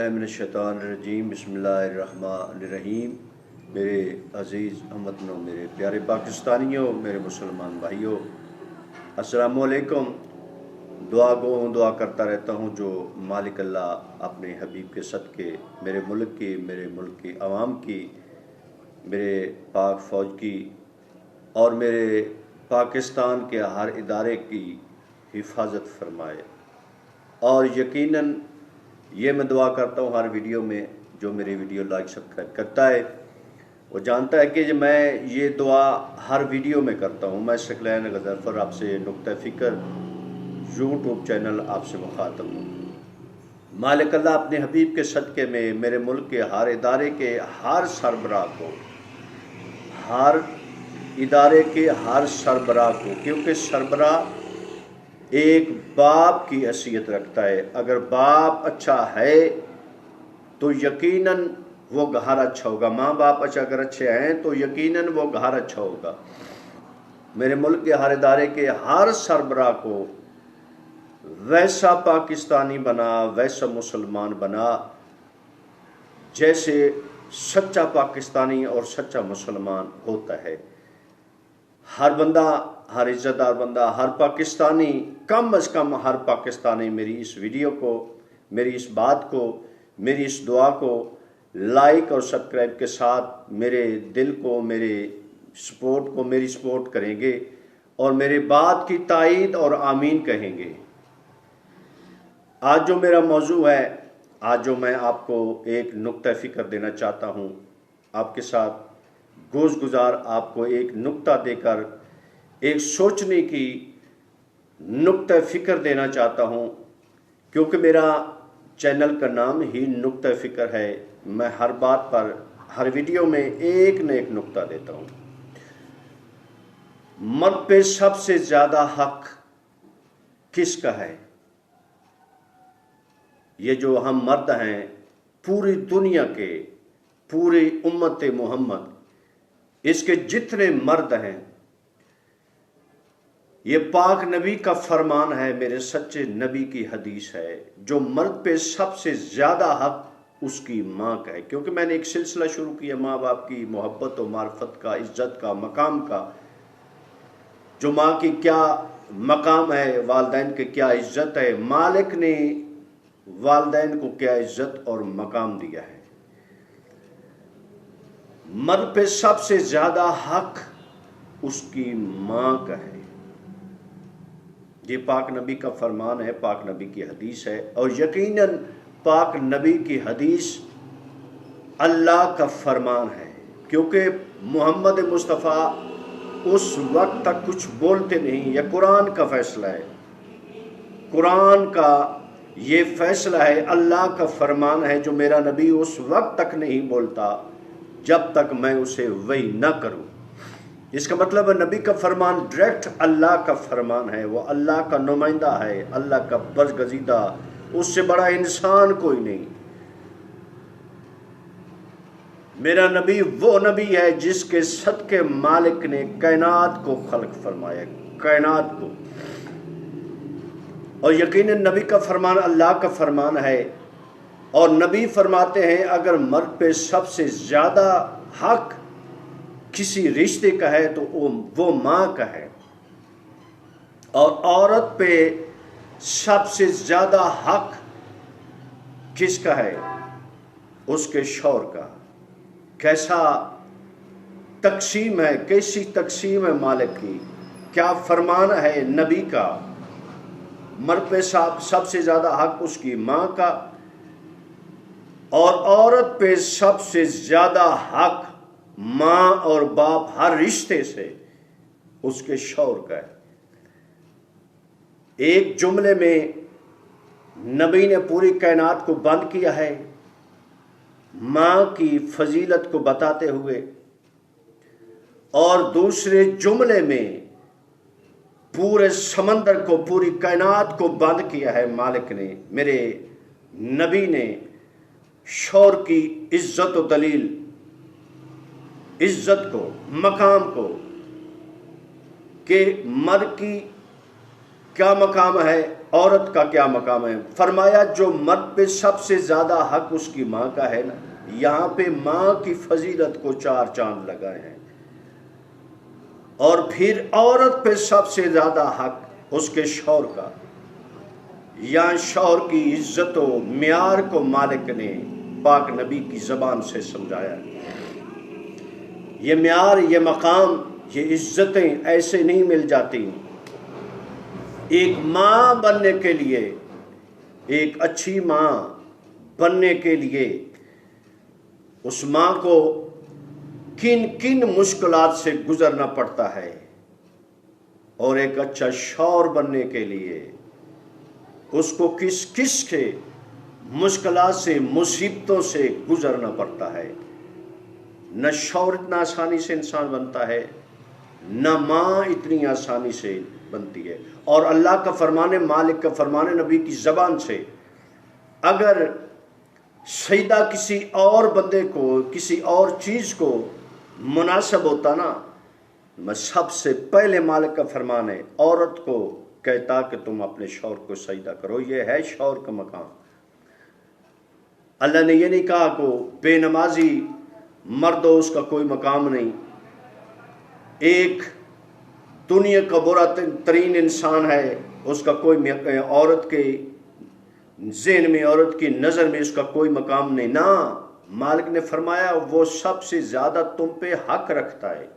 मिनश्शैतानिर्रजीम बिस्मिल्लाहिर्रहमानिर्रहीम। मेरे अज़ीज़ हमवतनों, मेरे प्यारे पाकिस्तानियों, मेरे मुसलमान भाइयों, अस्सलामुअलैकुम। दुआ करता रहता हूँ जो मालिक अल्लाह अपने हबीब के सदक़े मेरे मुल्क की आवाम की, मेरे पाक फ़ौज की और मेरे पाकिस्तान के हर इदारे की हिफाजत फरमाए। और यकीनन ये मैं दुआ करता हूँ हर वीडियो में, जो मेरी वीडियो लाइक सब्सक्राइब करता है वो जानता है कि मैं ये दुआ हर वीडियो में करता हूँ। मैं सकलैन गज़रफ़र आपसे नुक्ता फ़िक्र यूट्यूब चैनल आपसे मुखातब हूँ। मालिक अल्लाह अपने हबीब के सदक़े में मेरे मुल्क के हर इदारे के हर सरबराह को, हर इदारे के हर सरबराह को, क्योंकि सरबराह एक बाप की हैसियत रखता है। अगर बाप अच्छा है तो यकीनन वो घर अच्छा होगा। माँ बाप अगर अच्छे हैं तो यकीनन वो घर अच्छा होगा। मेरे मुल्क के हर इदारे के हर सरबराह को वैसा पाकिस्तानी बना, वैसा मुसलमान बना जैसे सच्चा पाकिस्तानी और सच्चा मुसलमान होता है। हर बंदा, हर इज़्ज़तदार बंदा, हर पाकिस्तानी, कम अज़ कम हर पाकिस्तानी मेरी इस वीडियो को, मेरी इस बात को, मेरी इस दुआ को लाइक और सब्सक्राइब के साथ मेरे दिल को, मेरे सपोर्ट को, मेरी सपोर्ट करेंगे और मेरे बात की तायीद और आमीन कहेंगे। आज जो मेरा मौजू है, आज जो मैं आपको एक नुक्ता फ़िक्र देना चाहता हूँ, आपके साथ गोश गुजार आपको एक नुक्ता देकर एक सोचने की नुक्ता फ़िक्र देना चाहता हूँ, क्योंकि मेरा चैनल का नाम ही नुक्ता फ़िक्र है। मैं हर बात पर, हर वीडियो में एक न एक नुक्ता देता हूँ। मर्द पे सबसे ज़्यादा हक किसका है? ये जो हम मर्द हैं, पूरी दुनिया के, पूरी उम्मत मोहम्मद, इसके जितने मर्द हैं, ये पाक नबी का फरमान है, मेरे सच्चे नबी की हदीस है। जो मर्द पे सबसे ज़्यादा हक उसकी माँ का है। क्योंकि मैंने एक सिलसिला शुरू किया माँ बाप की मोहब्बत और मार्फत का, इज़्ज़त का, मकाम का। जो माँ की क्या मकाम है, वालिदैन के क्या इज़्ज़त है, मालिक ने वालिदैन को क्या इज़्ज़त और मकाम दिया है। मर्द पे सबसे ज़्यादा हक उसकी माँ का है। ये पाक नबी का फरमान है, पाक नबी की हदीस है। और यकीनन पाक नबी की हदीस अल्लाह का फरमान है, क्योंकि मोहम्मद मुस्तफ़ा उस वक्त तक कुछ बोलते नहीं। यह कुरान का फैसला है, कुरान का ये फैसला है, अल्लाह का फरमान है। जो मेरा नबी उस वक्त तक नहीं बोलता जब तक मैं उसे वही न करूं। इसका मतलब है नबी का फरमान डायरेक्ट अल्लाह का फरमान है। वो अल्लाह का नुमाइंदा है, अल्लाह का बरगज़ीदा, उससे बड़ा इंसान कोई नहीं। मेरा नबी वो नबी है जिसके सदके मालिक ने कायनात को खल्क फरमाया, कायनात को। और यकीनन नबी का फरमान अल्लाह का फरमान है। और नबी फरमाते हैं अगर मर्द पे सबसे ज़्यादा हक किसी रिश्ते का है तो वो माँ का है। और औरत पे सबसे ज़्यादा हक किसका है? उसके शौहर का। कैसा तकसीम है, कैसी तकसीम है मालिक की, क्या फरमान है नबी का। मर्द पे सबसे ज़्यादा हक उसकी माँ का, और औरत पे सबसे ज़्यादा हक माँ और बाप हर रिश्ते से उसके शौहर का है। एक जुमले में नबी ने पूरी कायनात को बंद किया है माँ की फजीलत को बताते हुए, और दूसरे जुमले में पूरे समंदर को, पूरी कायनात को बंद किया है मालिक ने, मेरे नबी ने, शौहर की इज्जत और दलील, इज्जत को, मकाम को, कि मर्द की क्या मकाम है عورت کا کیا مقام ہے؟ فرمایا جو مرد پہ سب سے زیادہ حق اس کی ماں کا ہے نا، یہاں پہ ماں کی فضیلت کو 4 چاند لگائے ہیں، اور پھر عورت پہ سب سے زیادہ حق اس کے شوہر کا، یہاں شوہر کی عزت و معیار کو مالک نے پاک نبی کی زبان سے سمجھایا۔ یہ معیار، یہ مقام، یہ عزتیں ایسے نہیں مل جاتی۔ ایک ماں بننے کے لیے، ایک اچھی ماں بننے کے لیے اس ماں کو کن کن مشکلات سے گزرنا پڑتا ہے، اور ایک اچھا شوہر بننے کے لیے اس کو کس کس کے مشکلات سے، مصیبتوں سے گزرنا پڑتا ہے۔ نہ شوہر اتنا آسانی سے انسان بنتا ہے، نہ ماں اتنی آسانی سے بنتی ہے۔ اور اللہ کا فرمان، مالک کا فرمان نبی کی زبان سے، اگر سجدہ کسی اور بندے کو، کسی اور چیز کو مناسب ہوتا نا، میں سب سے پہلے مالک کا فرمان ہے عورت کو کہتا کہ تم اپنے شوہر کو سجدہ کرو، یہ ہے شوہر کا مقام۔ اللہ نے یہ نہیں کہا کہ بے نمازی مرد ہو اس کا کوئی مقام نہیں، ایک دنیا کا برا ترین انسان ہے اس کا کوئی، عورت کے ذہن میں، عورت کی نظر میں اس کا کوئی مقام نہیں۔ نہ، مالک نے فرمایا وہ سب سے زیادہ تم پہ حق رکھتا ہے،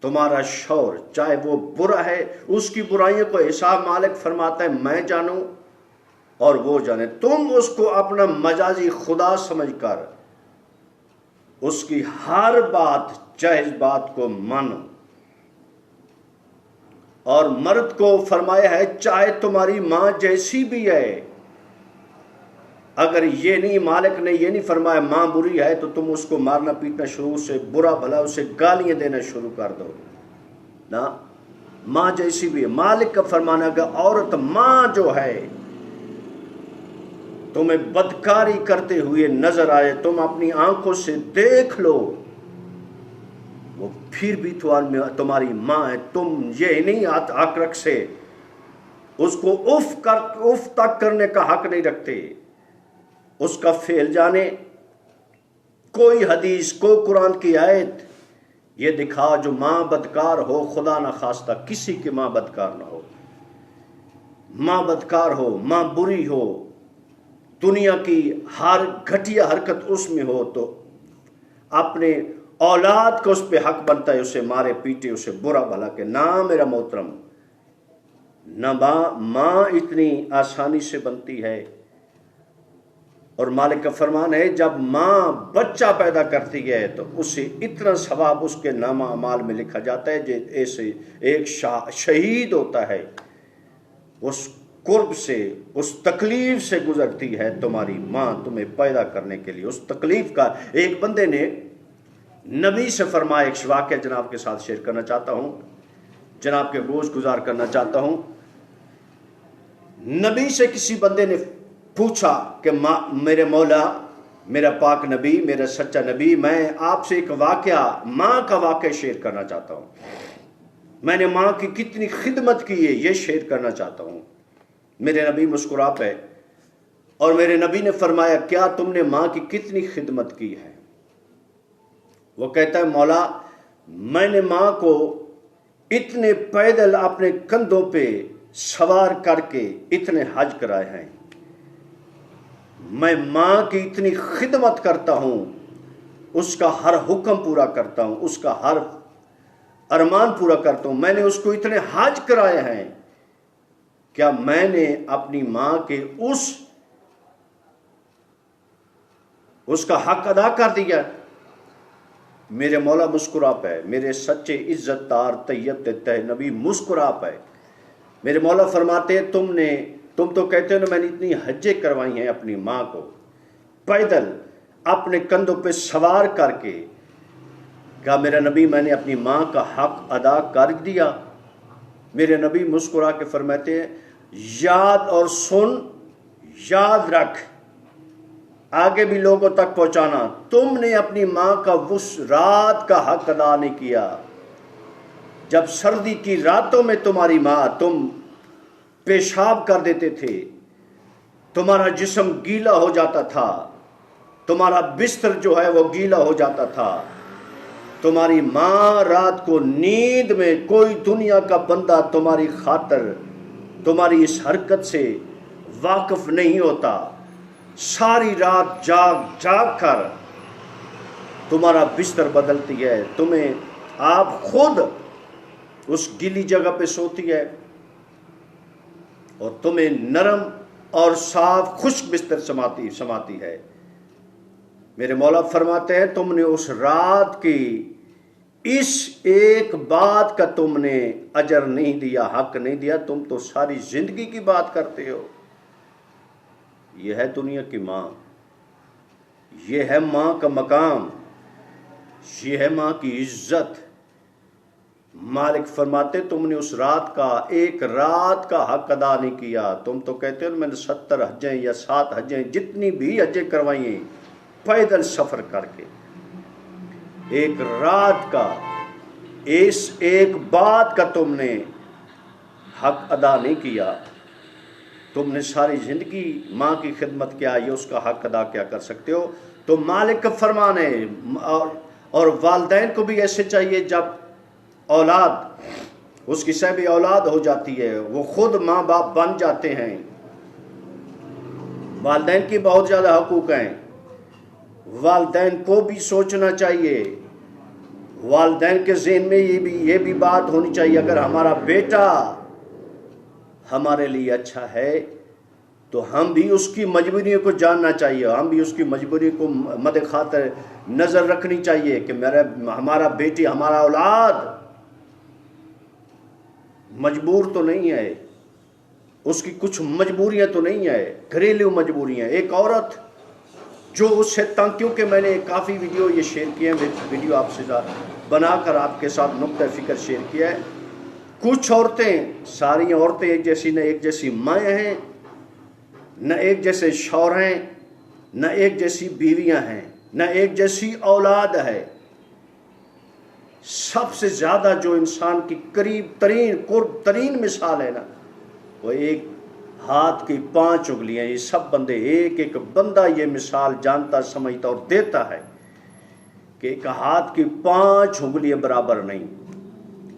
تمہارا شوہر، چاہے وہ برا ہے، اس کی برائیوں کو حساب مالک فرماتا ہے میں جانوں اور وہ جانے۔ تم اس کو اپنا مجازی خدا سمجھ کر اس کی ہر بات، جائز بات کو مانو۔ اور مرد کو فرمایا ہے چاہے تمہاری ماں جیسی بھی ہے، اگر یہ نہیں، مالک نے یہ نہیں فرمایا ماں بری ہے تو تم اس کو مارنا پیٹنا شروع سے، برا بھلا اسے گالیاں دینا شروع کر دو، نہ، ماں جیسی بھی ہے۔ مالک کا فرمانا کہ عورت ماں جو ہے تمہیں بدکاری کرتے ہوئے نظر آئے، تم اپنی آنکھوں سے دیکھ لو، وہ پھر بھی تمہاری ماں ہے، تم یہ نہیں حق رکھ سے اس کو اف تک کرنے کا حق نہیں رکھتے، اس کا فعل جانے۔ کوئی حدیث، کوئی قرآن کی آیت یہ دکھا جو ماں بدکار ہو، خدا نہ خواستہ کسی کی ماں بدکار نہ ہو، ماں بدکار ہو، ماں بری ہو، دنیا کی ہر گھٹیا حرکت اس میں ہو، تو اپنے اولاد کو اس پہ حق بنتا ہے اسے مارے پیٹے، اسے برا بھلا کہ نہ میرا محترم، نہ ماں اتنی آسانی سے بنتی ہے۔ اور مالک کا فرمان ہے جب ماں بچہ پیدا کرتی ہے تو اسے اتنا ثواب اس کے نامہ اعمال میں لکھا جاتا ہے جیسے ایک شہید ہوتا ہے، اس قرب سے، اس تکلیف سے گزرتی ہے تمہاری ماں تمہیں پیدا کرنے کے لیے۔ اس تکلیف کا ایک بندے نے نبی سے فرمایا، ایک واقعہ جناب کے ساتھ شیئر کرنا چاہتا ہوں، جناب کے گوش گزار کرنا چاہتا ہوں۔ نبی سے کسی بندے نے پوچھا کہ میرے مولا، میرا پاک نبی، میرا سچا نبی، میں آپ سے ایک واقعہ، ماں کا واقعہ شیئر کرنا چاہتا ہوں، میں نے ماں کی کتنی خدمت کی ہے یہ شیئر کرنا چاہتا ہوں۔ میرے نبی مسکرا پے اور میرے نبی نے فرمایا کیا تم نے ماں کی کتنی خدمت کی ہے؟ وہ کہتا ہے مولا میں نے ماں کو اتنے پیدل اپنے کندھوں پہ سوار کر کے اتنے حج کرائے ہیں، میں ماں کی اتنی خدمت کرتا ہوں، اس کا ہر حکم پورا کرتا ہوں، اس کا ہر ارمان پورا کرتا ہوں، میں نے اس کو اتنے حج کرائے ہیں، کیا میں نے اپنی ماں کے اس کا حق ادا کر دیا؟ میرے مولا مسکرا پے، میرے سچے عزت دار طیب تہ نبی مسکرا پے۔ میرے مولا فرماتے ہیں تم تو کہتے ہو نا میں نے اتنی حجیں کروائی ہیں اپنی ماں کو، پیدل اپنے کندھوں پہ سوار کر کے، کہا میرا نبی میں نے اپنی ماں کا حق ادا کر دیا؟ میرے نبی مسکرا کے فرماتے ہیں یاد اور سن، یاد رکھ، آگے بھی لوگوں تک پہنچانا، تم نے اپنی ماں کا اس رات کا حق ادا نہیں کیا جب سردی کی راتوں میں تمہاری ماں، تم पेशाब कर देते थे, तुम्हारा जिस्म गीला हो जाता था, तुम्हारा बिस्तर जो है वो गीला हो जाता था। तुम्हारी माँ रात को नींद में, कोई दुनिया का बंदा तुम्हारी खातर तुम्हारी इस हरकत से वाकिफ नहीं होता। सारी रात जाग जाग कर तुम्हारा बिस्तर बदलती है, तुम्हें आप खुद उस गीली जगह पे सोती है और तुम्हें नरम और साफ खुश्क बिस्तर समाती है। मेरे मौला फरमाते हैं, तुमने उस रात की इस एक बात का तुमने अजर नहीं दिया, हक नहीं दिया, तुम तो सारी जिंदगी की बात करते हो। यह है दुनिया की माँ, यह है माँ का मकाम, यह है माँ की इज्जत। मालिक फरमाते, तुमने उस रात का, एक रात का हक अदा नहीं किया। तुम तो कहते हो मैंने 70 हजें या 7 हजें, जितनी भी हजें करवाई हैं पैदल सफर करके, एक रात का, इस एक बात का तुमने हक अदा नहीं किया। तुमने सारी जिंदगी माँ की खिदमत किया, ये उसका हक अदा क्या कर सकते हो? तो मालिक का फरमान है, और वालिदैन को भी ऐसे चाहिए, जब औलाद उसकी सहबी औलाद हो जाती है, वो खुद माँ बाप बन जाते हैं। वालिदैन की बहुत ज़्यादा हकूक़ हैं, वालिदैन को भी सोचना चाहिए। वालिदैन के ज़हन में ये भी बात होनी चाहिए, अगर हमारा बेटा हमारे लिए अच्छा है तो हम भी उसकी मजबूरियों को जानना चाहिए, हम भी उसकी मजबूरी को मद खातर नज़र रखनी चाहिए कि हमारा बेटी, हमारा औलाद मजबूर तो नहीं है, उसकी कुछ मजबूरियां तो नहीं है, घरेलू मजबूरियां। एक औरत जो उससे तंग, क्योंकि मैंने काफ़ी वीडियो ये शेयर किए हैं, वीडियो आपसे बनाकर आपके साथ नुक्ता फिक्र शेयर किया है। कुछ औरतें, सारी औरतें एक जैसी, न एक जैसी माएँ हैं, न एक जैसे शौहर हैं, न एक जैसी बीवियां हैं, न एक जैसी औलाद है। सबसे ज़्यादा जो इंसान की करीब तरीन मिसाल है ना, वो एक हाथ की 5 उंगलियां। ये सब बंदे, एक एक बंदा ये मिसाल जानता, समझता और देता है कि एक हाथ की 5 उंगलियां बराबर नहीं।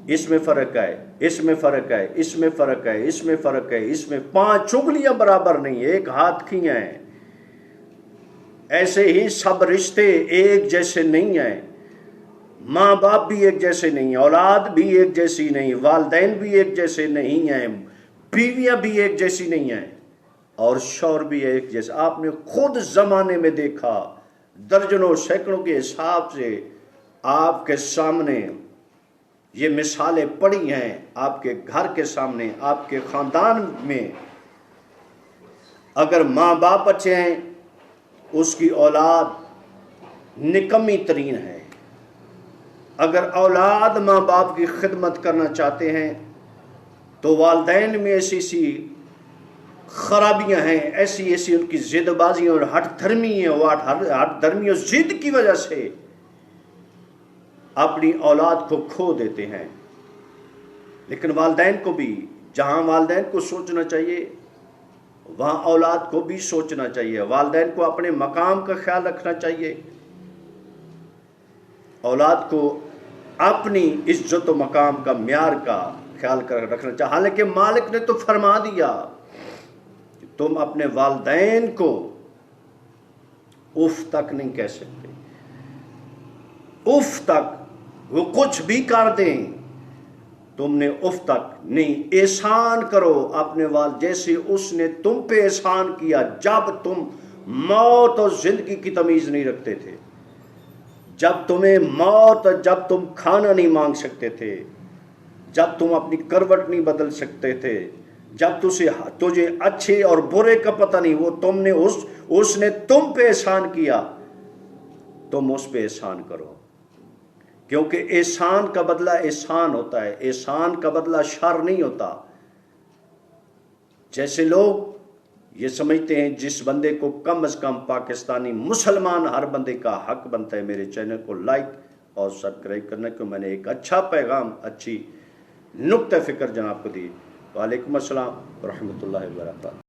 इसमें फ़र्क है, इसमें फ़र्क है, इसमें फ़र्क है, इसमें फ़र्क है, इसमें 5 उंगलियां बराबर नहीं, एक हाथ की हैं। ऐसे ही सब रिश्ते एक जैसे नहीं हैं, माँ बाप भी एक जैसे नहीं, औलाद भी एक जैसी नहीं, वालिदैन भी एक जैसे नहीं हैं, बीवियां भी एक जैसी नहीं हैं, और शौहर भी एक जैसे। आपने खुद ज़माने में देखा, दर्जनों सैकड़ों के हिसाब से आपके सामने ये मिसालें पड़ी हैं, आपके घर के सामने, आपके ख़ानदान में। अगर माँ बाप अच्छे हैं, उसकी औलाद निकम्मी तरीन है। अगर औलाद माँ बाप की खिदमत करना चाहते हैं तो वालिदैन में ऐसी सी खराबियां हैं, ऐसी ऐसी उनकी जिदबाजी और हठ धर्मी है, वो हठ धर्मी और जिद की वजह से अपनी औलाद को खो देते हैं। लेकिन वालिदैन को भी, जहाँ वालिदैन को सोचना चाहिए वहाँ औलाद को भी सोचना चाहिए। वालिदैन को अपने मकाम का ख्याल रखना चाहिए, औलाद को अपनी इज्जत व मकाम का, म्यार का ख्याल कर रखना चाहिए। हालांकि मालिक ने तो फरमा दिया कि तुम अपने वालिदैन को उफ तक नहीं कह सकते, उफ तक, वो कुछ भी कर दें तुमने उफ तक नहीं। एहसान करो अपने वाल, जैसे उसने तुम पे एहसान किया जब तुम मौत और जिंदगी की तमीज नहीं रखते थे, जब तुम्हें मौत, जब तुम खाना नहीं मांग सकते थे, जब तुम अपनी करवट नहीं बदल सकते थे, जब तुझे अच्छे और बुरे का पता नहीं, वो तुमने उसने तुम पे एहसान किया, तुम उस पे एहसान करो। क्योंकि एहसान का बदला एहसान होता है, एहसान का बदला शर नहीं होता। जैसे लोग ये समझते हैं जिस बंदे को कम से कम पाकिस्तानी मुसलमान हर बंदे का हक बनता है मेरे चैनल को लाइक और सब्सक्राइब करना, क्योंकि मैंने एक अच्छा पैगाम, अच्छी नुक्ता फिक्र जनाब को दी। وعلیکم السلام ورحمۃ اللہ وبرکاتہ.